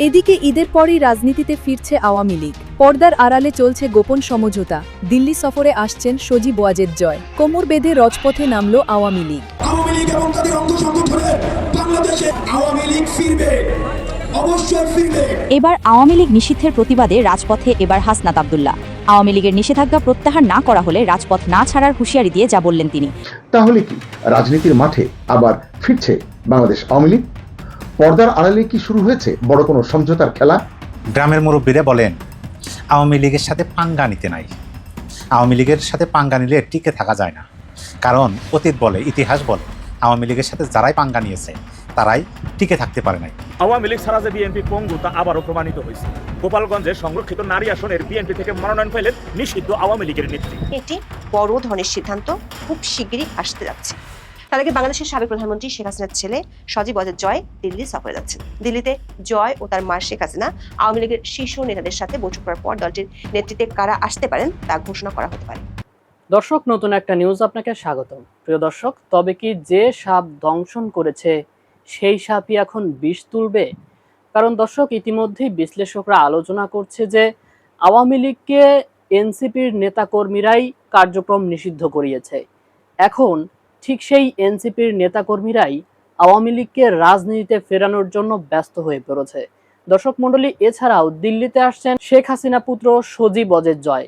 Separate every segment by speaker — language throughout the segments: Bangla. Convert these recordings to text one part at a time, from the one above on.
Speaker 1: এদিকে ঈদের পরই রাজনীতিতে ফিরছে আওয়ামী লীগ। পর্দার আড়ালে চলছে গোপন সমঝোতা। দিল্লি সফরে আসছেন সজীব ওয়াজেদ জয়। কোমর বেঁধে রাজপথে নামল আওয়ামী লীগ।
Speaker 2: আওয়ামী লীগ এবং তাদের অঙ্গ সংগঠনে বাংলাদেশে আওয়ামী লীগ ফিরবে, অবশ্যই ফিরবে।
Speaker 3: এবার আওয়ামী লীগ নিষিদ্ধের প্রতিবাদে রাজপথে এবার হাসনাত আব্দুল্লাহ। আওয়ামী লীগের নিষেধাজ্ঞা প্রত্যাহার না করা হলে রাজপথ না ছাড়ার হুঁশিয়ারি দিয়ে যা বললেন তিনি।
Speaker 4: তাহলে কি রাজনীতির মাঠে আবার ফিরছে বাংলাদেশ আওয়ামী লীগ? পর্দার আড়ালে কি শুরু হয়েছে বড় কোনো সমঝোতার খেলা?
Speaker 5: গ্রামের মুরব্বীরা বলেন, আওয়ামী লীগের সাথে পাঙ্গা নিতে নাই। আওয়ামী লীগের সাথে পাঙ্গা নিলে টিকে থাকা যায় না। কারণ অতীত বলে, ইতিহাস বলে, আওয়ামী লীগের সাথে যারাই পাঙ্গা নিয়েছে তারাই টিকে থাকতে পারে নাই।
Speaker 6: আওয়ামী লীগ ছাড়া যে বিএনপি পঙ্গু তা আবারও প্রমাণিত হয়েছে। গোপালগঞ্জের সংরক্ষিত নারী আসনের বিএনপি থেকে মনোনয়ন পেলেন নিষিদ্ধ আওয়ামী লীগের নেত্রী।
Speaker 7: এটি বড় ধরনের সিদ্ধান্ত খুব শিগগিরই আসতে যাচ্ছে। তার আগে বাংলাদেশের সাবেক প্রধানমন্ত্রী শেখ হাসিনার ছেলে সজীব ওয়াজেদ জয় দিল্লি সফরে যাচ্ছেন। দিল্লিতে জয় ও তার মা শেখ হাসিনা আওয়ামী লীগের শীর্ষ নেতাদের সাথে বৈঠক করার পর দলটির নেতৃত্বে কারা আসতে পারেন তা ঘোষণা করা হতে পারে।
Speaker 8: দর্শক, নতুন একটা নিউজ আপনাকে স্বাগতম। প্রিয় দর্শক, তবে কি যে সাপ দংশন করেছে সেই সাপই এখন বিষ তুলবে? কারণ দর্শক, ইতিমধ্যেই বিশ্লেষকরা আলোচনা করছে যে আওয়ামী লীগকে এনসিপির নেতাকর্মীরাই কার্যক্রম নিষিদ্ধ করিয়েছে। এখন ঠিক সেই এনসিপির নেতাকর্মীরাই আওয়ামী লীগকে রাজনীতিতে ফেরানোর জন্য ব্যস্ত হয়ে পড়েছে। দর্শক মণ্ডলী, এছাড়াও দিল্লিতে আসছেন শেখ হাসিনা পুত্র সজীব ওয়াজেদ জয়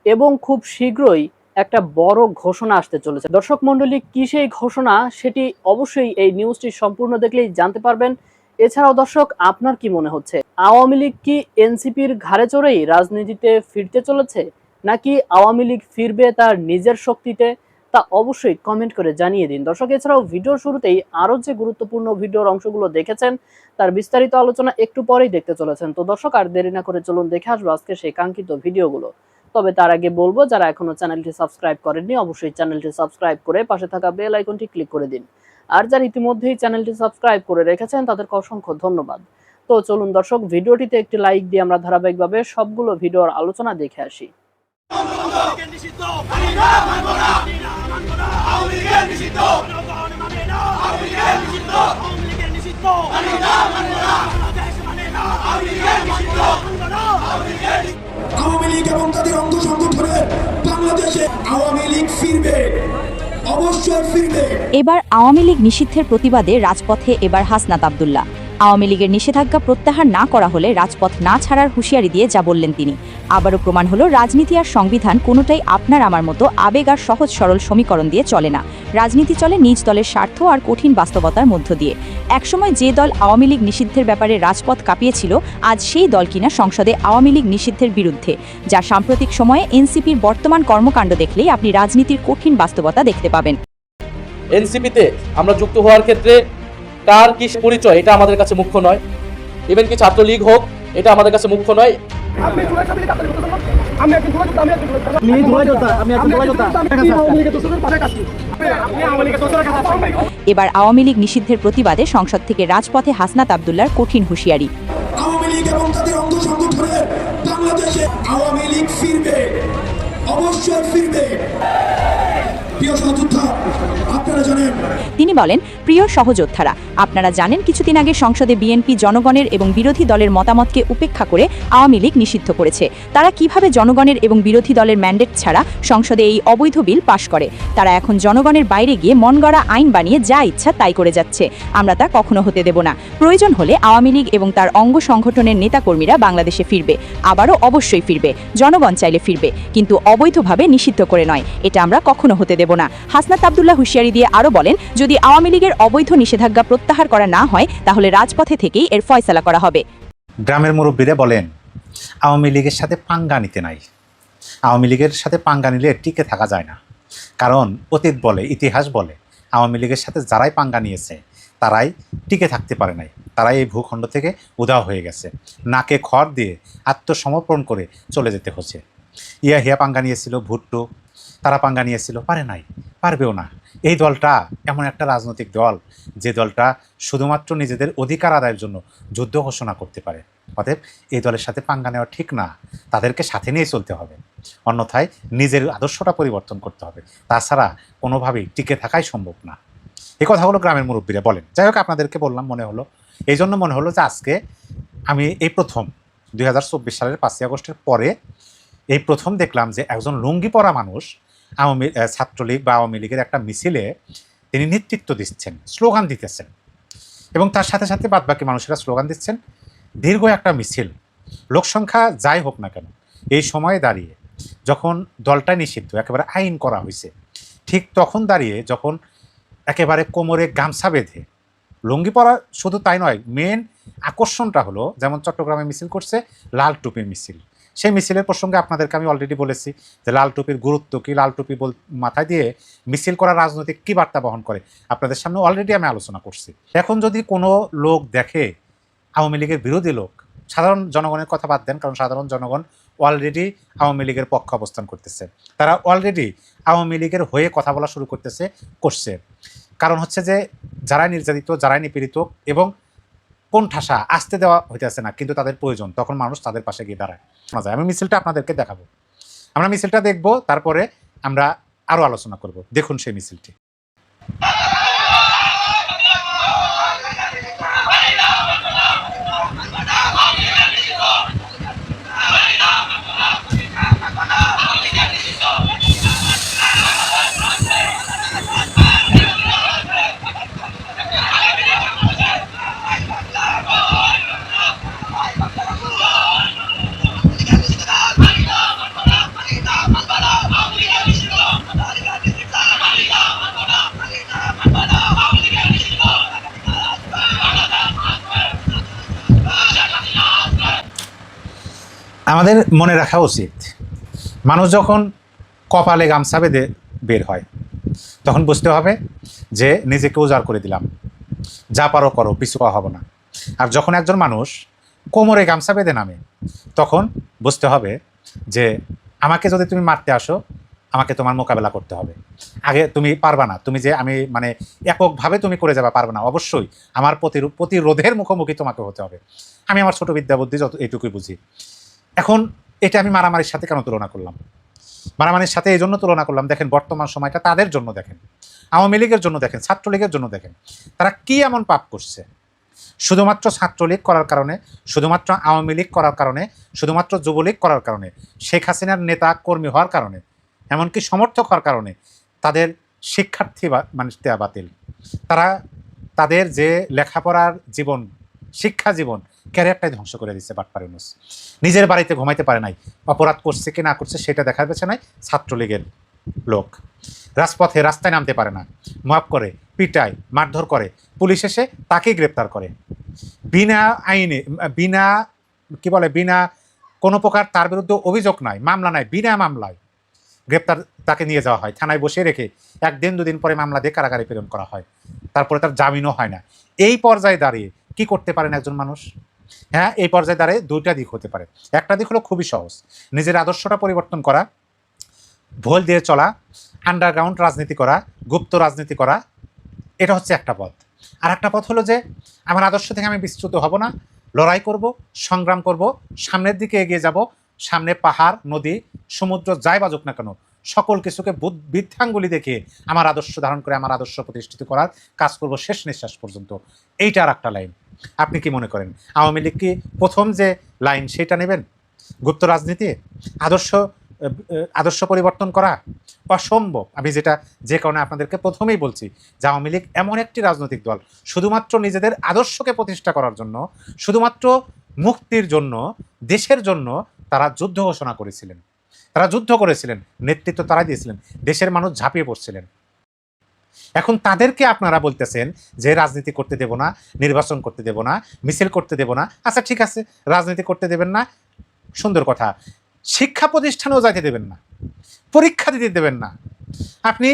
Speaker 8: এবং খুব শীঘ্রই একটা বড় ঘোষণা আসতে চলেছে। দর্শক মণ্ডলী, কি সেই ঘোষণা সেটি অবশ্যই এই নিউজটি সম্পূর্ণ দেখলেই জানতে পারবেন। এছাড়াও দর্শক, আপনার কি মনে হচ্ছে, আওয়ামী লীগ কি এনসিপির ঘাড়ে চড়েই রাজনীতিতে ফিরতে চলেছে, নাকি আওয়ামী লীগ ফিরবে তার নিজের শক্তিতে? তা অবশ্যই কমেন্ট করে জানিয়ে দিন। দর্শক, এছাড়াও ভিডিওর শুরুতেই আরো যে গুরুত্বপূর্ণ ভিডিওর অংশগুলো দেখেছেন তার বিস্তারিত আলোচনা একটু পরেই দেখতে চলেছেন। তো দর্শক, আর দেরি না করে চলুন দেখে আসবো আজকে সেই কাঙ্ক্ষিত ভিডিওগুলো। তবে তার আগে বলবো, যারা এখনো চ্যানেলটি সাবস্ক্রাইব করেননি অবশ্যই চ্যানেলটি সাবস্ক্রাইব করে পাশে থাকা বেল আইকনটি ক্লিক করে দিন। আর যারা ইতিমধ্যেই চ্যানেলটি সাবস্ক্রাইব করে রেখেছেন তাদেরকে অসংখ্য ধন্যবাদ। তো চলুন দর্শক, ভিডিওটিতে একটি লাইক দিয়ে আমরা ধারাবাহিকভাবে সবগুলো ভিডিওর আলোচনা দেখে আসি।
Speaker 2: আওয়ামী লীগ এবং তাদের অঙ্গ সংগঠনে বাংলাদেশে আওয়ামী লীগ ফিরবে, অবশ্যই ফিরবে।
Speaker 3: এবার আওয়ামী লীগ নিষিদ্ধের প্রতিবাদে রাজপথে এবার হাসনাত আব্দুল্লাহ। আওয়ামী লীগের নিষেধাজ্ঞা প্রত্যাহার না করা হলে রাজপথ না ছাড়ার হুঁশিয়ারি দিয়ে যা বললেন তিনি। আবারও প্রমাণ হলো, রাজনীতি আর সংবিধান কোনোটাই আপনার আমার মতো আবেগ আর সহজ সরল সমীকরণ দিয়ে চলে না। রাজনীতি চলে নিজ দলের স্বার্থ আর কঠিন বাস্তবতার মধ্য দিয়ে। একসময় যে দল আওয়ামী লীগ নিষিদ্ধের ব্যাপারে রাজপথ কাঁপিয়েছিল, আজ সেই দল কিনা সংসদে আওয়ামী লীগ নিষিদ্ধের বিরুদ্ধে। যা সাম্প্রতিক সময়ে এনসিপির বর্তমান কর্মকাণ্ড দেখলেই আপনি রাজনীতির কঠিন বাস্তবতা দেখতে পাবেন।
Speaker 9: এনসিপিতে আমরা যুক্ত হওয়ার ক্ষেত্রে কার কি পরিচয় এটা আমাদের কাছে মুখ্য নয়। ইভেন কি ছাত্রলীগ হোক, এটা আমাদের কাছে মুখ্য নয়।
Speaker 3: এবার আওয়ামী লীগ নিষিদ্ধের প্রতিবাদে সংসদ থেকে রাজপথে হাসনাত আব্দুল্লাহর কঠিন হুঁশিয়ারি।
Speaker 2: আওয়ামী লীগ এবং তাদের অঙ্গ সংগঠনে বাংলাদেশে আওয়ামী লীগ ফিরবে, অবশ্যই ফিরবে। প্রিয় সহযোদ্ধা, আপনারা জানেন,
Speaker 3: তিনি বলেন, প্রিয় সহযোদ্ধারা, আপনারা জানেন কিছুদিন আগে সংসদে বিএনপি জনগণের এবং বিরোধী দলের মতামতকে উপেক্ষা করে আওয়ামী লীগ নিষিদ্ধ করেছে। তারা কিভাবে জনগণের এবং বিরোধী দলের ম্যান্ডেট ছাড়া সংসদে এই অবৈধ বিল পাশ করে? তারা এখন জনগণের বাইরে গিয়ে মন গড়া আইন বানিয়ে যা ইচ্ছা তাই করে যাচ্ছে। আমরা তা কখনো হতে দেব না। প্রয়োজন হলে আওয়ামী লীগ এবং তার অঙ্গ সংগঠনের নেতাকর্মীরা বাংলাদেশে ফিরবে, আবারও অবশ্যই ফিরবে। জনগণ চাইলে ফিরবে, কিন্তু অবৈধভাবে নিষিদ্ধ করে নয়। এটা আমরা কখনো হতে দেব না। হাসনাত আব্দুল্লাহ হুঁশিয়ারি দিয়ে আরও বলেন, যদি আওয়ামী লীগের অবৈধ নিষেধাজ্ঞা প্রত্যাহার করা না হয় তাহলে রাজপথে থেকেই এর ফয়সালা করা হবে।
Speaker 5: গ্রামের মুরব্বীরা বলেন, আওয়ামী লীগের সাথে পাঙ্গা নিতে নাই। আওয়ামী লীগের সাথে পাঙ্গা নিলে টিকে থাকা যায় না। কারণ অতীত বলে, ইতিহাস বলে, আওয়ামী লীগের সাথে যারাই পাঙ্গা নিয়েছে তারাই টিকে থাকতে পারে নাই। তারাই এই ভূখণ্ড থেকে উধাও হয়ে গেছে। নাকে খড় দিয়ে আত্মসমর্পণ করে চলে যেতে হচ্ছে। হিয়া পাঙ্গা নিয়েছিল, ভুট্টো, তারা পাঙ্গা নিয়েছিল, পারে নাই, পারবেও না। এই দলটা এমন একটা রাজনৈতিক দল যে দলটা শুধুমাত্র নিজেদের অধিকার আদায়ের জন্য যুদ্ধ ঘোষণা করতে পারে। অতএব এই দলের সাথে পাঙ্গা নেওয়া ঠিক না। তাদেরকে সাথে নিয়ে চলতে হবে, অন্যথায় নিজের আদর্শটা পরিবর্তন করতে হবে। তাছাড়া কোনোভাবেই টিকে থাকাই সম্ভব না। এই কথাগুলো গ্রামের মুরব্বীরা বলেন। যাই হোক, আপনাদেরকে বললাম, মনে হলো, এই জন্য মনে হলো যে আজকে আমি এই প্রথম 2024 সালের 5ই আগস্টের পরে এই প্রথম দেখলাম যে একজন লুঙ্গি পরা মানুষ ছাত্রলীগ বা আওয়ামী লীগের একটা মিছিলে তিনি নেতৃত্ব দিচ্ছেন, স্লোগান দিতেছেন, এবং তার সাথে সাথে বাদবাকি মানুষেরা স্লোগান দিচ্ছেন। দীর্ঘ একটা মিছিল, লোকসংখ্যা যাই হোক না কেন, এই সময়ে দাঁড়িয়ে যখন দলটা নিষিদ্ধ, একেবারে আইন করা হয়েছে, ঠিক তখন দাঁড়িয়ে যখন একেবারে কোমরে গামছা বেঁধে লুঙ্গি পরা, শুধু তাই নয়, মেন আকর্ষণটা হলো যেমন চট্টগ্রামে মিছিল করছে লাল টুপির মিছিল। সেই মিছিলের প্রসঙ্গে আপনাদেরকে আমি অলরেডি বলেছি যে লাল টুপির গুরুত্ব কী, লাল টুপি মাথায় দিয়ে মিছিল করা রাজনৈতিক কী বার্তা বহন করে, আপনাদের সামনে অলরেডি আমি আলোচনা করছি। এখন যদি কোনো লোক দেখে আওয়ামী লীগের বিরোধী লোক, সাধারণ জনগণের কথা বাদ দেন, কারণ সাধারণ জনগণ অলরেডি আওয়ামী লীগের পক্ষে অবস্থান করতেছে, তারা অলরেডি আওয়ামী লীগের হয়ে কথা বলা শুরু করছে। কারণ হচ্ছে যে যারাই নির্যাতিত, যারাই নিপীড়িত এবং কোণঠাসা, আসতে দেওয়া হইতেছে না, কিন্তু তাদের প্রয়োজন, তখন মানুষ তাদের পাশে গিয়ে দাঁড়ায়। শোনা যায়। আমি মিছিলটা আপনাদেরকে দেখাবো, আমরা মিছিলটা দেখব, তারপরে আমরা আরও আলোচনা করব। দেখুন সেই মিছিলটি। আমাদের মনে রাখা উচিত, মানুষ যখন কপালে গামছা বেঁধে বের হয় তখন বুঝতে হবে যে নিজেকে উজাড় করে দিলাম, যা পারো করো, পিছু পা হব না। আর যখন একজন মানুষ কোমরে গামছা বেঁধে নামে তখন বুঝতে হবে যে আমাকে যদি তুমি মারতে আসো, আমাকে তোমার মোকাবেলা করতে হবে। আগে তুমি পারবা না, তুমি যে আমি মানে এককভাবে তুমি করে যাবা, পারবে না, অবশ্যই আমার প্রতিরোধের মুখোমুখি তোমাকে হতে হবে। আমি আমার ছোট বিদ্যা বুদ্ধি যত এইটুকুই বুঝি। এখন এটা আমি মারামারির সাথে কেন তুলনা করলাম? মারামারির সাথে এই জন্য তুলনা করলাম, দেখেন বর্তমান সময়টা তাদের জন্য দেখেন, আওয়ামী লীগের জন্য দেখেন, ছাত্রলীগের জন্য দেখেন, তারা কি এমন পাপ করছে। শুধুমাত্র ছাত্রলীগ করার কারণে, শুধুমাত্র আওয়ামী লীগ করার কারণে, শুধুমাত্র যুবলীগ করার কারণে, শেখ হাসিনার নেতা কর্মী হওয়ার কারণে, এমনকি সমর্থক হওয়ার কারণে তাদের শিক্ষার্থী মানে দেয়া বাতিল। তারা তাদের যে লেখাপড়ার জীবন, শিক্ষা জীবন, ক্যারিয়ারটাই ধ্বংস করে দিচ্ছে বাটপার ইউনূস। নিজের বাড়িতে ঘুমাইতে পারে নাই, অপরাধ করছে কি না করছে সেটা দেখার পেছে নাই ছাত্রলীগের লোক। রাজপথে রাস্তায় নামতে পারে না, মাপ করে, পিটায়, মারধর করে, পুলিশ এসে তাকেই গ্রেপ্তার করে, বিনা আইনে, বিনা বিনা কোনো প্রকার তার বিরুদ্ধে অভিযোগ নাই, মামলা নাই, বিনা মামলায় গ্রেপ্তার তাকে নিয়ে যাওয়া হয়, থানায় বসিয়ে রেখে 1 দিন 2 দিন পরে মামলা দিয়ে কারাগারে প্রেরণ করা হয়, তারপরে তার জামিনও হয় না। এই পর্যায়ে দাঁড়িয়ে কি করতে পারেন একজন মানুষ? হ্যাঁ, এই পর্যায়ে দাঁড়িয়ে 2টা দিক হতে পারে। একটা দিক হলো খুবই সহজ, নিজের আদর্শটা পরিবর্তন করা, ভোল দিয়ে চলা, আন্ডারগ্রাউন্ড রাজনীতি করা, গুপ্ত রাজনীতি করা, এটা হচ্ছে একটা পথ। আর একটা পথ হলো যে আমার আদর্শ থেকে আমি বিচ্যুত হব না, লড়াই করব, সংগ্রাম করব, সামনের দিকে এগিয়ে যাব, সামনে পাহাড়, নদী, সমুদ্র যাই বাজুক না কেন, সকল কিছুকে বৃদ্ধাঙ্গুলি দেখিয়ে আমার আদর্শ ধারণ করে আমার আদর্শ প্রতিষ্ঠিত করার কাজ করব শেষ নিঃশ্বাস পর্যন্ত। এইটা আর একটা লাইন। আপনি কি মনে করেন আওয়ামী লীগ কি প্রথম যে লাইন সেটা নেবেন? গুপ্ত রাজনীতি, আদর্শ পরিবর্তন করা অসম্ভব। আমি যে কারণে আপনাদেরকে প্রথমেই বলছি যে আওয়ামী লীগ এমন একটি রাজনৈতিক দল, শুধুমাত্র নিজেদের আদর্শকে প্রতিষ্ঠা করার জন্য, শুধুমাত্র মুক্তির জন্য, দেশের জন্য তারা যুদ্ধ ঘোষণা করেছিলেন, তারা যুদ্ধ করেছিলেন, নেতৃত্ব তারা দিয়েছিলেন, দেশের মানুষ ঝাঁপিয়ে পড়ছিলেন। এখন তাদেরকে আপনারা বলতেছেন যে রাজনীতি করতে দেব না, নির্বাচন করতে দেব না, মিছিল করতে দেব না। আচ্ছা ঠিক আছে, রাজনীতি করতে দেবেন না, সুন্দর কথা, শিক্ষা প্রতিষ্ঠানেও যাইতে দেবেন না, পরীক্ষা দিতে দেবেন না, আপনি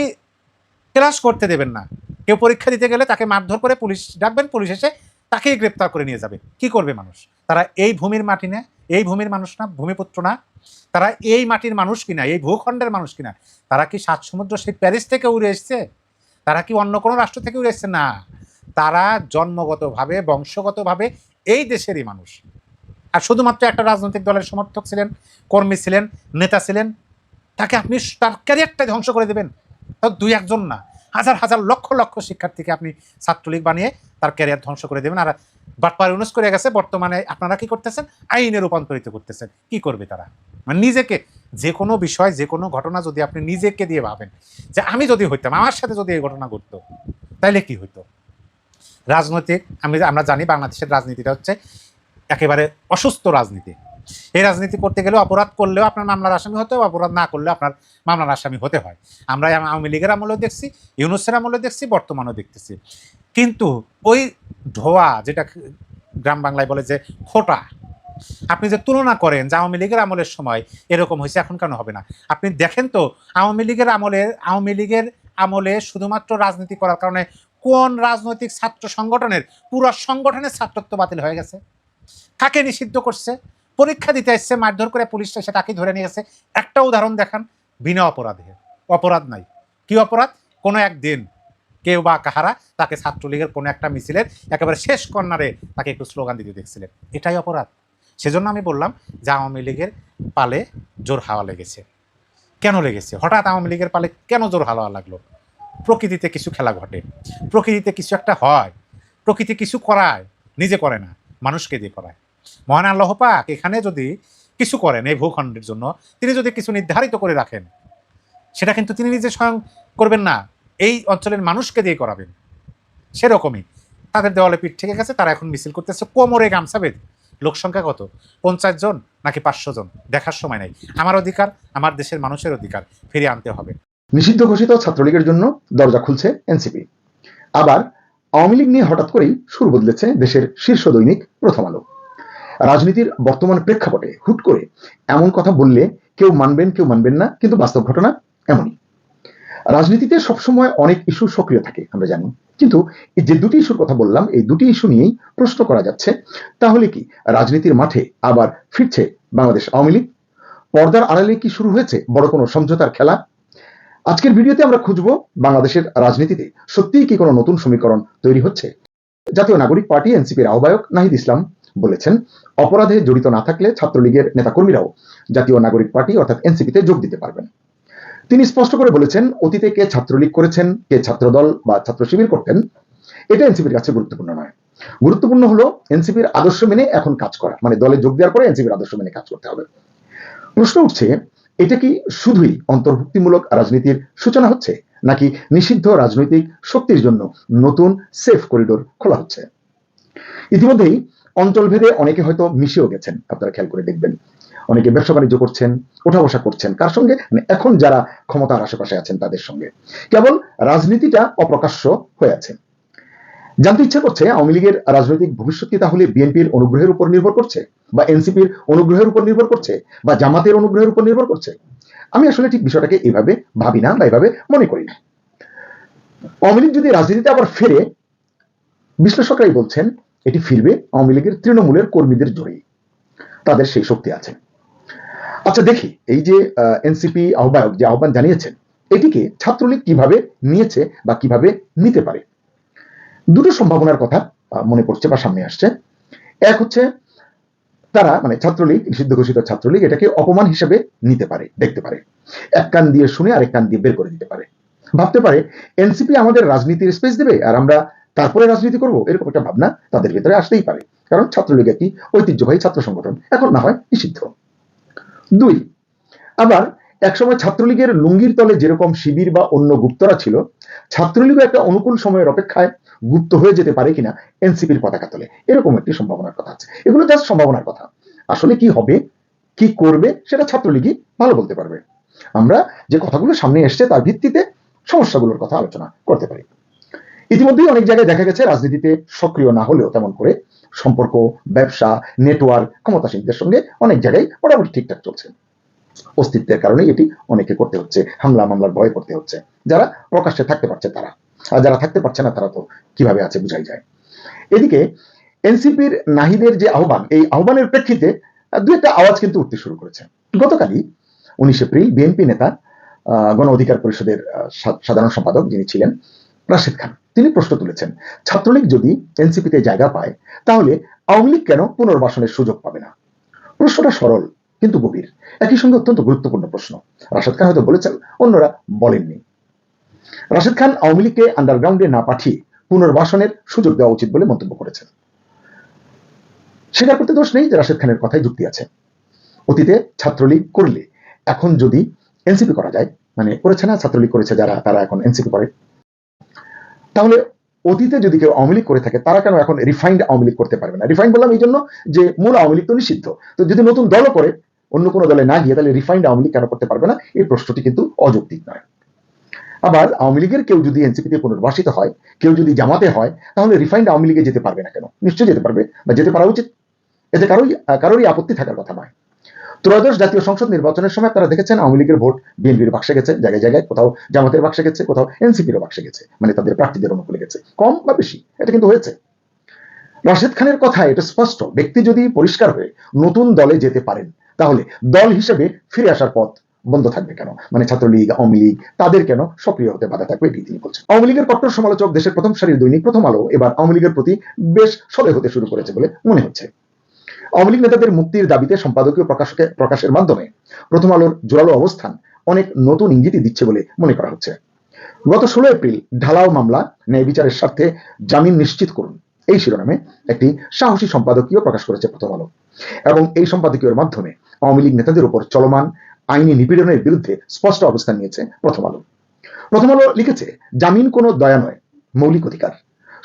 Speaker 5: ক্লাস করতে দেবেন না। কেউ পরীক্ষা দিতে গেলে তাকে মারধর করে পুলিশ ডাকবেন, পুলিশ এসে তাকেই গ্রেপ্তার করে নিয়ে যাবে। কি করবে মানুষ? তারা এই ভূমির মাটি না, এই ভূমির মানুষ না, ভূমিপুত্র না, তারা এই মাটির মানুষ কিনা, এই ভূখণ্ডের মানুষ কিনা? তারা কি 7 সমুদ্র সেই প্যারিস থেকে উড়ে এসছে? তারা কি অন্য কোনো রাষ্ট্র থেকে উড়ে এসছে? না, তারা জন্মগতভাবে, বংশগতভাবে এই দেশেরই মানুষ। আর শুধুমাত্র একটা রাজনৈতিক দলের সমর্থক ছিলেন, কর্মী ছিলেন, নেতা ছিলেন, তাকে আপনি তার ক্যারিয়ারটা ধ্বংস করে দেবেন? 2-1 জন না, হাজার হাজার লক্ষ লক্ষ শিক্ষার্থীকে আপনি ছাত্রলীগ বানিয়ে তার ক্যারিয়ার ধ্বংস করে দেবেন। আর বাটপার ইউনুস করে গেছে, বর্তমানে আপনারা কি করতেছেন? আইনে রূপান্তরিত করতেছেন। কি করবে তারা? মানে নিজেকে, যে কোনো বিষয়, যে কোনো ঘটনা যদি আপনি নিজেকে দিয়ে ভাবেন যে আমি যদি হইতাম, আমার সাথে যদি এই ঘটনা ঘটতো, তাইলে কি হইতো? রাজনৈতিক, আমরা জানি বাংলাদেশের রাজনীতিটা হচ্ছে একেবারে অসুস্থ রাজনীতি। এই রাজনীতি করতে গেলেও অপরাধ করলেও আপনার মামলার আসামি হতে হয়, অপরাধ না করলেও আপনার মামলার আসামি হতে হয়। আমরা আওয়ামী লীগের আমলেও দেখছি, ইউনুসের আমলেও দেখছি, বর্তমানেও দেখতেছি। কিন্তু ওই ধোয়া, যেটা গ্রাম বাংলায় বলে যে খোটা, আপনি যে তুলনা করেন যে আওয়ামী লীগের আমলের সময় এরকম হয়েছে, এখন কেন হবে না? আপনি দেখেন তো আওয়ামী লীগের আমলে শুধুমাত্র রাজনীতি করার কারণে কোন রাজনৈতিক ছাত্র সংগঠনের পুরো সংগঠনের ছাত্রত্ব বাতিল হয়ে গেছে? কাকে নিষিদ্ধ করছে? পরীক্ষা দিতে এসছে, মারধর করে পুলিশ এসে তাকে ধরে নিয়ে গেছে। একটা উদাহরণ দেখান, বিনা অপরাধে। অপরাধ নাই। কি অপরাধ? কোনো একদিন কেউ বা কাহারা তাকে ছাত্রলীগের কোনো একটা মিছিলের একেবারে শেষ কর্নারে তাকে একটু স্লোগান দিতে দেখছিলেন, এটাই অপরাধ। সেজন্য আমি বললাম যে আওয়ামী লীগের পালে জোর হাওয়া লেগেছে। কেন লেগেছে? হঠাৎ আওয়ামী লীগের পালে কেন জোর হাওয়া লাগলো? প্রকৃতিতে কিছু খেলা ঘটে, প্রকৃতিতে কিছু একটা হয়, প্রকৃতি কিছু করায়, নিজে করে না, মানুষকে দিয়ে করায়। মহান আল্লাহ পাক এখানে যদি কিছু করেন এই ভূখণ্ডের জন্য, তিনি যদি কিছু নির্ধারিত করে রাখেন, সেটা কিন্তু তিনি নিজে স্বয়ং করবেন না, এই অঞ্চলের মানুষকে দিয়ে করাবেন। সেরকমই তাদের দেওয়ালে পিঠ থেকে গেছে, তারা এখন মিছিল করতেছে কোমরে গামছা বেঁধে। লোক সংখ্যা কত? 50 জন নাকি 500 জন? দেখার সময় নাই। আমার অধিকার, আমার দেশের মানুষের অধিকার ফিরিয়ে আনতে হবে।
Speaker 4: নিষিদ্ধ ঘোষিত ছাত্রলীগের জন্য দরজা খুলছে এনসিপি। আবার আওয়ামী লীগ নিয়ে হঠাৎ করেই সুর বদলেছে দেশের শীর্ষ দৈনিক প্রথম আলো। রাজনীতির বর্তমান প্রেক্ষাপটে হুট করে এমন কথা বললে কেউ মানবেন, কেউ মানবেন না, কিন্তু বাস্তব ঘটনা এমনই। রাজনীতিতে সবসময় অনেক ইস্যু সক্রিয় থাকে, আমরা জানি। কিন্তু এই যে দুটি ইস্যুর কথা বললাম, এই দুটি ইস্যু নিয়েই প্রশ্ন করা যাচ্ছে, তাহলে কি রাজনীতির মাঠে আবার ফিরছে বাংলাদেশ আওয়ামী লীগ? পর্দার আড়ালে কি শুরু হয়েছে বড় কোনো সমঝোতার খেলা? আজকের ভিডিওতে আমরা খুঁজবো বাংলাদেশের রাজনীতিতে সত্যিই কি কোনো নতুন সমীকরণ তৈরি হচ্ছে। জাতীয় নাগরিক পার্টি এনসিপির আহ্বায়ক নাহিদ ইসলাম বলেছেন, অপরাধে জড়িত না থাকলে ছাত্রলীগের নেতাকর্মীরাও জাতীয় নাগরিক পার্টি অর্থাৎ এনসিপিতে যোগ দিতে পারবেন। তিনি স্পষ্ট করে বলেছেন, অতীতে কে ছাত্রলীগ করেছেন, কে ছাত্রদল বা ছাত্র শিবির করতেন, এটা এনসিপির কাছে গুরুত্বপূর্ণ নয়। গুরুত্বপূর্ণ হলো এনসিপির আদর্শ মেনে এখন কাজ করা, মানে দলে যোগ দেওয়ার পরে এনসিপির আদর্শ মেনে কাজ করতে হবে। প্রশ্ন উঠছে, এটা কি শুধুই অন্তর্ভুক্তিমূলক রাজনীতির সূচনা হচ্ছে, নাকি নিষিদ্ধ রাজনৈতিক শক্তির জন্য নতুন সেফ করিডোর খোলা হচ্ছে? ইতিমধ্যেই অঞ্চলভেদে অনেকে হয়তো মিশেও গেছেন, আপনারা খেয়াল করে দেখবেন। অনেকে ব্যবসা বাণিজ্য করছেন, ওঠা বসা করছেন, কার সঙ্গে? মানে এখন যারা ক্ষমতার আশেপাশে আছেন তাদের সঙ্গে। কেবল রাজনীতিটা অপ্রকাশ্য হয়ে আছে। জানতে ইচ্ছা করছে, আওয়ামী লীগের রাজনৈতিক ভবিষ্যৎ কি তাহলে বিএনপির অনুগ্রহের উপর নির্ভর করছে, বা এনসিপির অনুগ্রহের উপর নির্ভর করছে, বা জামাতের অনুগ্রহের উপর নির্ভর করছে? আমি আসলে ঠিক বিষয়টাকে এইভাবে ভাবি না বা এইভাবে মনে করি না। আওয়ামী লীগ যদি রাজনীতিতে আবার ফেরে, বিশ্লেষকরাই বলছেন এটি ফিরবে আওয়ামী লীগের তৃণমূলের কর্মীদের জোরেই, তাদের সেই শক্তি আছে। আচ্ছা দেখি, এই যে এনসিপি আহ্বায়ক যে আহ্বান জানিয়েছেন, এটিকে ছাত্রলীগ কিভাবে নিয়েছে বা কিভাবে নিতে পারে। দুটো সম্ভাবনার কথা মনে পড়ছে বা সামনে আসছে। এক হচ্ছে, তারা মানে ছাত্রলীগ, নিষিদ্ধ ঘোষিত ছাত্রলীগ এটাকে অপমান হিসেবে নিতে পারে, দেখতে পারে, এক কান দিয়ে শুনে আরেক কান দিয়ে বের করে দিতে পারে। ভাবতে পারে এনসিপি আমাদের রাজনীতির স্পেস দেবে আর আমরা তারপরে রাজনীতি করব, এরকম একটা ভাবনা তাদের ভিতরে আসতেই পারে, কারণ ছাত্রলীগ একটি ঐতিহ্যবাহী ছাত্র সংগঠন, এখন না হয় নিষিদ্ধ। দুই, আবার একসময় ছাত্রলীগের লুঙ্গির তলে যেরকম শিবির বা অন্য গুপ্তরা ছিল, ছাত্রলীগও একটা অনুকূল সময়ের অপেক্ষায় গুপ্ত হয়ে যেতে পারে কিনা এনসিপির পতাকা তলে, এরকম একটি সম্ভাবনার কথা আছে। এগুলো জাস্ট সম্ভাবনার কথা, আসলে কি হবে কি করবে সেটা ছাত্রলীগই ভালো বলতে পারবে। আমরা যে কথাগুলো সামনে এসছে তার ভিত্তিতে সমস্যাগুলোর কথা আলোচনা করতে পারি। ইতিমধ্যেই অনেক জায়গায় দেখা গেছে রাজনীতিতে সক্রিয় না হলেও তেমন করে সম্পর্ক, ব্যবসা, নেটওয়ার্ক ক্ষমতাসীনদের সঙ্গে অনেক জায়গায় মোটামুটি ঠিকঠাক চলছে। অস্তিত্বের কারণে এটি অনেকে করতে হচ্ছে, হামলা মামলার ভয় করতে হচ্ছে, যারা প্রকাশ্যে থাকতে পারছে তারা, আর যারা থাকতে পারছে না তারা তো কিভাবে আছে বুঝাই যায়। এদিকে এনসিপির নাহিদের যে আহ্বান, এই আহ্বানের প্রেক্ষিতে দু একটা আওয়াজ কিন্তু উঠতে শুরু করেছে। গতকালই 19 এপ্রিল বিএনপি নেতা, গণ অধিকার পরিষদের সাধারণ সম্পাদক যিনি ছিলেন রাশেদ খান, তিনি প্রশ্ন তুলেছেন, ছাত্রলীগ যদি এনসিপিতে জায়গা পায় তাহলে আওয়ামী লীগ কেন পুনর্বাসনের সুযোগ পাবে না? প্রশ্নটা সরল কিন্তু গভীর, একই সঙ্গে অত্যন্ত গুরুত্বপূর্ণ প্রশ্ন। রাশেদ খান হয়তো বলেছেন, অন্যরা বলেননি। রাশেদ খান আওয়ামী লীগকে আন্ডারগ্রাউন্ডে না পাঠিয়ে পুনর্বাসনের সুযোগ দেওয়া উচিত বলে মন্তব্য করেছেন। স্বীকার করতে দোষ নেই যে রাশেদ খানের কথায় যুক্তি আছে। অতীতে ছাত্রলীগ করলে এখন যদি এনসিপি করা যায়, মানে করেছে না, ছাত্রলীগ করেছে যারা, তারা এখন এনসিপি করে, তাহলে অতীতে যদি কেউ আওয়ামী লীগ করে থাকে তারা কেন এখন রিফাইন্ড আওয়ামী লীগ করতে পারবে না? রিফাইন্ড বললাম এই জন্য যে মূল আওয়ামী লীগ তো নিষিদ্ধ, তো যদি নতুন দলও করে অন্য কোনো দলে না গিয়ে, তাহলে রিফাইন্ড আওয়ামী লীগ কেন করতে পারবে না? এই প্রশ্নটি কিন্তু অযৌক্তিক নয়। আবার আওয়ামী লীগের কেউ যদি এনসিপিতে পুনর্বাসিত হয়, কেউ যদি জামাতে হয়, তাহলে রিফাইন্ড আওয়ামী লীগে যেতে পারবে না কেন? নিশ্চয়ই যেতে পারবে, বা যেতে পারা উচিত, এতে কারোরই আপত্তি থাকার কথা নয়। ত্রয়োদশ জাতীয় সংসদ নির্বাচনের সময় আপনারা দেখেছেন আওয়ামী লীগের ভোট বিএনপির বাক্সে গেছে, জায়গায় জায়গায়, কোথাও জামাতের বাক্সে গেছে, কোথাও এনসিপির বাক্সে গেছে, মানে তাদের প্রার্থীদের অনুকূলে গেছে, কম বা বেশি এটা কিন্তু হয়েছে। রাশেদ খানের কথা এটা স্পষ্ট, ব্যক্তি যদি পরিষ্কার হয়ে নতুন দলে যেতে পারেন, তাহলে দল হিসেবে ফিরে আসার পথ বন্ধ থাকবে কেন? মানে ছাত্রলীগ, আওয়ামী লীগ, তাদের কেন সক্রিয় হতে বাধা থাকবে, এটি তিনি বলছেন। আওয়ামী লীগের কট্টর সমালোচক দেশের প্রথম সারির দৈনিক প্রথম আলো এবার আওয়ামী লীগের প্রতি বেশ সদয় হতে শুরু করেছে বলে মনে হচ্ছে। আওয়ামী লীগ নেতাদের মুক্তির দাবিতে সম্পাদকীয় প্রকাশের মাধ্যমে প্রথম আলোর জোরালো অবস্থান অনেক নতুন ইঙ্গিতই দিচ্ছে বলে মনে করা হচ্ছে। গত 16 এপ্রিল ঢালাও মামলা ন্যায় বিচারের স্বার্থে জামিন নিশ্চিত করুন, এই শিরোনামে একটি সাহসী সম্পাদকীয় প্রকাশ করেছে প্রথম আলো, এবং এই সম্পাদকীয়র মাধ্যমে আওয়ামী লীগ নেতাদের উপর চলমান আইনি নিপীড়নের বিরুদ্ধে স্পষ্ট অবস্থান নিয়েছে প্রথম আলো। প্রথম আলো লিখেছে, জামিন কোনো দয়া নয়, মৌলিক অধিকার।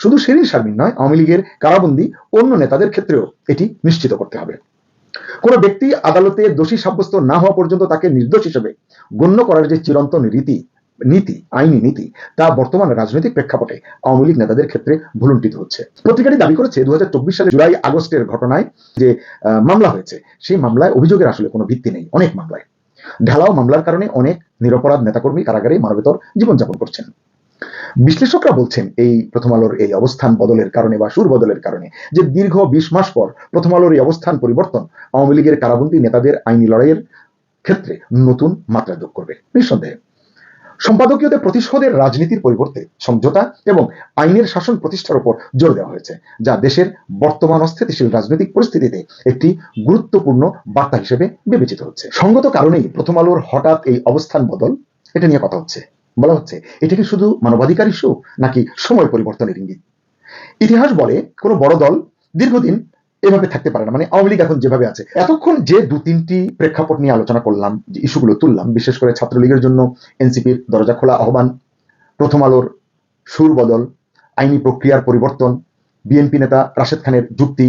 Speaker 4: শুধু শিরীন শারমিন নয়, আওয়ামী লীগের কারাবন্দী অন্য নেতাদের ক্ষেত্রেও এটি নিশ্চিত করতে হবে। কোন ব্যক্তি আদালতে দোষী সাব্যস্ত না হওয়া পর্যন্ত তাকে নির্দোষ হিসেবে গণ্য করার যে চিরন্তন আইনি নীতি, তা বর্তমান রাজনৈতিক প্রেক্ষাপটে আওয়ামী লীগ নেতাদের ক্ষেত্রে ভুলুণ্ঠিত হচ্ছে। পত্রিকাটি দাবি করেছে 2024 সালে জুলাই আগস্টের ঘটনায় যে মামলা হয়েছে, সেই মামলায় অভিযোগের আসলে কোনো ভিত্তি নেই। অনেক মামলায়, ঢালাও মামলার কারণে অনেক নিরপরাধ নেতাকর্মী কারাগারে মানবেতর জীবনযাপন করছেন। বিশ্লেষকরা বলছেন এই প্রথম আলোর এই অবস্থান বদলের কারণে বা সুর বদলের কারণে যে দীর্ঘ 20 মাস পর প্রথম আলোর এই অবস্থান পরিবর্তন আওয়ামী লীগের কারাবন্দী নেতাদের আইনি লড়াইয়ের ক্ষেত্রে নতুন মাত্রা যোগ করবে। নিঃসন্দেহে সম্পাদকীয়তে প্রতিশোধের রাজনীতির পরিবর্তে সমঝোতা এবং আইনের শাসন প্রতিষ্ঠার উপর জোর দেওয়া হয়েছে, যা দেশের বর্তমান অস্থিতিশীল রাজনৈতিক পরিস্থিতিতে একটি গুরুত্বপূর্ণ বার্তা হিসেবে বিবেচিত হচ্ছে। সঙ্গত কারণেই প্রথম আলোর হঠাৎ এই অবস্থান বদল, এটা নিয়ে কথা হচ্ছে। বলা হচ্ছে, এটা কি শুধু মানবাধিকার ইস্যু নাকি সময় পরিবর্তনের ইঙ্গিত? ইতিহাস বলে কোন বড় দল দীর্ঘদিন এভাবে থাকতে পারে না, মানে আওয়ামী লীগ এখন যেভাবে আছে। এতক্ষণ যে 2-3টি প্রেক্ষাপট নিয়ে আলোচনা করলাম, যে ইস্যুগুলো তুললাম, বিশেষ করে ছাত্রলীগের জন্য এনসিপির দরজা খোলা আহ্বান, প্রথম আলোর সুর বদল, আইনি প্রক্রিয়ার পরিবর্তন, বিএনপি নেতা রাশেদ খানের যুক্তি,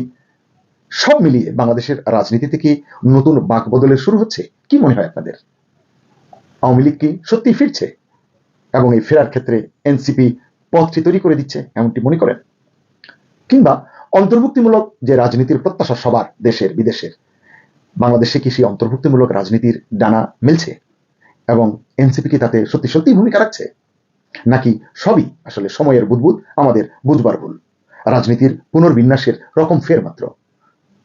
Speaker 4: সব মিলিয়ে বাংলাদেশের রাজনীতি থেকে নতুন বাঁক বদলের শুরু হচ্ছে। কি মনে হয় আপনাদের? আওয়ামী লীগ কি সত্যি ফিরছে এবং এই ফেরার ক্ষেত্রে এনসিপি পথটি তৈরি করে দিচ্ছে এমনটি মনে করেন? কিংবা অন্তর্ভুক্তিমূলক যে রাজনীতির প্রত্যাশা সবার, দেশের বিদেশের, বাংলাদেশে কি সেই অন্তর্ভুক্তিমূলক রাজনীতির ডানা মিলছে এবং এনসিপি কি তাতে সত্যি সত্যি ভূমিকা রাখছে, নাকি সবই আসলে সময়ের বুদবুদ, আমাদের বুঝবার ভুল, রাজনীতির পুনর্বিন্যাসের রকম ফের মাত্র?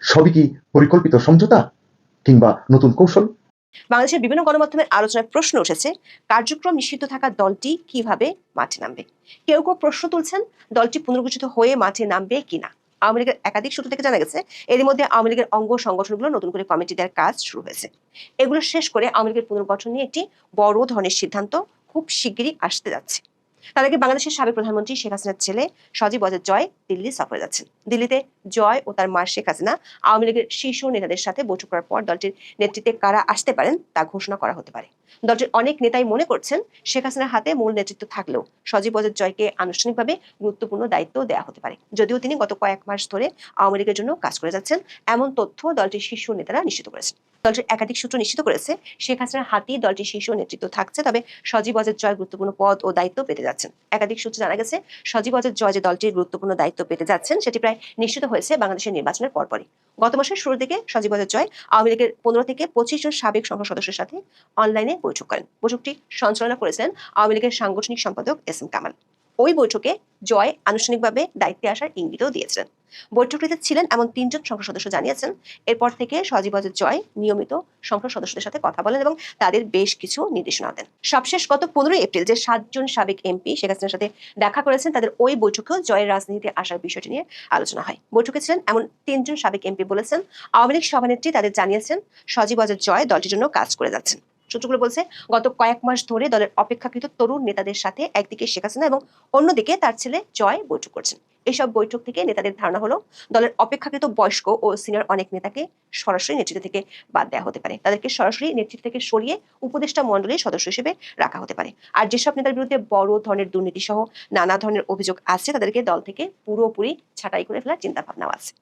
Speaker 4: সবই কি পরিকল্পিত সমঝোতা কিংবা নতুন কৌশল?
Speaker 7: বাংলাদেশের বিভিন্ন গণমাধ্যমের আলোচনায় প্রশ্ন উঠেছে, কার্যক্রম নিষিদ্ধ থাকা দলটি কিভাবে মাঠে নামবে। কেউ কেউ প্রশ্ন তুলছেন, দলটি পুনর্গঠিত হয়ে মাঠে নামবে কিনা। আওয়ামী লীগের একাধিক সূত্র থেকে জানা গেছে, এরই মধ্যে আওয়ামী লীগের অঙ্গ সংগঠনগুলো নতুন করে কমিটি দেওয়ার কাজ শুরু হয়েছে। এগুলো শেষ করে আওয়ামী লীগের পুনর্গঠন নিয়ে একটি বড় ধরনের সিদ্ধান্ত খুব শিগগিরই আসতে যাচ্ছে। তার আগে বাংলাদেশের সাবেক প্রধানমন্ত্রী শেখ হাসিনার ছেলে সজীব ওয়াজেদ জয় দিল্লি সফরে যাচ্ছেন। দিল্লিতে জয় ও তার মা শেখ হাসিনা আওয়ামী লীগের শীর্ষ নেতাদের সাথে বৈঠক করার পর দলটির নেতৃত্বে কারা আসতে পারেন তা ঘোষণা করা হতে পারে। দলটির অনেক নেতাই মনে করছেন, শেখ হাসিনার হাতে মূল নেতৃত্ব থাকলেও সজীব ওয়াজেদ জয়কে আনুষ্ঠানিকভাবে গুরুত্বপূর্ণ দায়িত্ব দেওয়া হতে পারে, যদিও তিনি গত কয়েক মাস ধরে আওয়ামী লীগের জন্য কাজ করে যাচ্ছেন, এমন তথ্য দলটির শীর্ষ নেতারা নিশ্চিত করেছেন। দলটির একাধিক সূত্র নিশ্চিত করেছে, শেখ হাসিনার হাতেই দলটির শীর্ষ নেতৃত্ব থাকছে, তবে সজীব ওয়াজেদ জয় গুরুত্বপূর্ণ পদ ও দায়িত্ব পেতে যাচ্ছেন। একাধিক সূত্রে জানা গেছে, সজীব ওয়াজেদ জয় যে দলটির গুরুত্বপূর্ণ দায়িত্ব পেতে যাচ্ছেন সেটি প্রায় নিশ্চিত হয়েছে বাংলাদেশের নির্বাচনের পরপরই। গত মাসের শুরুর দিকে সজীব ওয়াজেদ জয় আওয়ামী লীগের 15 থেকে 25 জন সাবেক সংসদ সদস্যের সাথে অনলাইনে বৈঠক করেন। বৈঠকটি সঞ্চালনা করেছিলেন আওয়ামী লীগের সাংগঠনিক সম্পাদক এস.এম. কামাল। ওই বৈঠকে জয় আনুষ্ঠানিকভাবে দায়িত্বে আসার ইঙ্গিতও দিয়েছিলেন। বৈঠকটিতে ছিলেন এমন 3 জন সংসদ সদস্য জানিয়েছেন, এরপর থেকে সজীব ওয়াজেদ জয় নিয়মিত সংসদ সদস্যদের সাথে কথা বলেন এবং তাদের বেশ কিছু নির্দেশনা দেন। সবশেষ গত 15 এপ্রিল যে 7 জন সাবেক এমপি শেখ হাসিনার সাথে দেখা করেছেন, তাদের ওই বৈঠকেও জয়ের রাজনীতিতে আসার বিষয়টি নিয়ে আলোচনা হয়। বৈঠকে ছিলেন এমন 3 জন সাবেক এমপি বলেছেন, আওয়ামী লীগ সভানেত্রী তাদের জানিয়েছেন সজীব ওয়াজেদ জয় দলটির জন্য কাজ করে যাচ্ছেন। সূত্রগুলো বলছে গত কয়েক মাস ধরে দলের অপেক্ষাকৃত তরুণ নেতাদের সাথে একদিকে শেখ হাসিনা এবং অন্যদিকে তার ছেলে জয় বৈঠক করছেন। এসব বৈঠক থেকে নেতাদের ধারণা হলো দলের অপেক্ষাকৃত বয়স্ক ও সিনিয়র অনেক নেতাকে সরাসরি নেতৃত্ব থেকে বাদ দেওয়া হতে পারে, তাদেরকে সরাসরি নেতৃত্ব থেকে সরিয়ে উপদেষ্টা মণ্ডলীর সদস্য হিসেবে রাখা হতে পারে। আর যেসব নেতার বিরুদ্ধে বড় ধরনের দুর্নীতি সহ নানা ধরনের অভিযোগ আছে তাদেরকে দল থেকে পুরোপুরি ছাঁটাই করে ফেলার চিন্তা ভাবনাও আছে।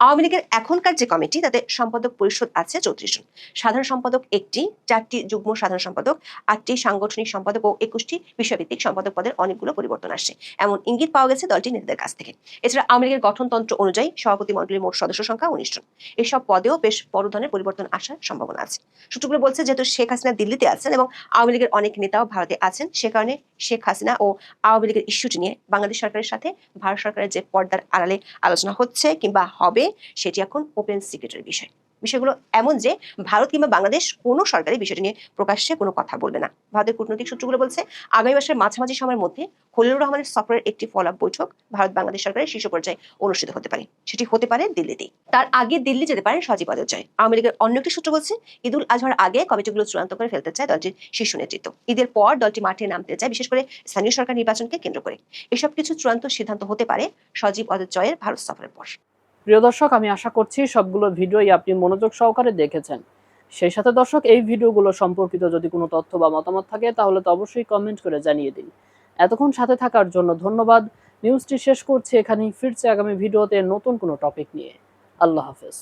Speaker 7: আওয়ামী লীগের এখনকার যে কমিটি তাতে সম্পাদক পরিষদ আছে 34 জন, সাধারণ সম্পাদক 1টি, 4টি যুগ্ম সাধারণ সম্পাদক, 8টি সাংগঠনিক সম্পাদক ও 21টি বিষয়ভিত্তিক সম্পাদক পদের অনেকগুলো পরিবর্তন আসছে, এমন ইঙ্গিত পাওয়া গেছে দলটির নেতাদের কাছ থেকে। এছাড়া আওয়ামী লীগের গঠনতন্ত্র অনুযায়ী সভাপতি মণ্ডলীর মোট সদস্য সংখ্যা 19 জন। এসব পদেও বেশ বড় ধরনের পরিবর্তন আসার সম্ভাবনা আছে। সূত্রগুলো বলছে যেহেতু শেখ হাসিনা দিল্লিতে আছেন এবং আওয়ামী লীগের অনেক নেতাও ভারতে আছেন, সে কারণে শেখ হাসিনা ও আওয়ামী লীগের ইস্যুটি নিয়ে বাংলাদেশ সরকারের সাথে ভারত সরকারের যে পর্দার আড়ালে আলোচনা হচ্ছে কিংবা হবে সেটি এখন ওপেন সিক্রেটের বিষয়। বিষয়গুলো এমন যে ভারত কিংবা বাংলাদেশ কোনো সরকারি বিষয়টি নিয়ে প্রকাশ্যে কোনো কথা বলবে না। ভারতের কূটনৈতিক সূত্রগুলো বলছে আগামী মাসের মাঝামাঝি সময়ের মধ্যে খলিলুর রহমানের সফরের একটি ফলো আপ বৈঠক ভারত বাংলাদেশ সরকারের শীর্ষ পর্যায়ে অনুষ্ঠিত হতে পারে, সেটি হতে পারে দিল্লিতেই। তার আগে দিল্লি যেতে পারেন সজীব ওয়াজেদ জয়। আওয়ামী লীগের অন্য একটি সূত্র বলছে ঈদুল আজহার আগে কমিটিগুলো চূড়ান্ত করে ফেলতে চায় দলটির শীর্ষ নেতৃত্ব। ঈদের পর দলটি মাঠে নামতে চায়, বিশেষ করে স্থানীয় সরকার নির্বাচনকে কেন্দ্র করে। এসব কিছু চূড়ান্ত সিদ্ধান্ত হতে পারে সজীব ওয়াজেদ জয়ের ভারত সফরের পর।
Speaker 8: প্রিয় দর্শক, আমি আশা করছি সবগুলো ভিডিওই আপনি মনোযোগ সহকারে দেখেছেন। সেই সাথে দর্শক, এই ভিডিওগুলো সম্পর্কিত যদি কোনো তথ্য বা মতামত থাকে তাহলে তো অবশ্যই কমেন্ট করে জানিয়ে দিন। এতক্ষণ সাথে থাকার জন্য ধন্যবাদ। নিউজটি শেষ করছি এখানেই, ফিরছে আগামী ভিডিওতে নতুন কোনো টপিক নিয়ে। আল্লাহ হাফেজ।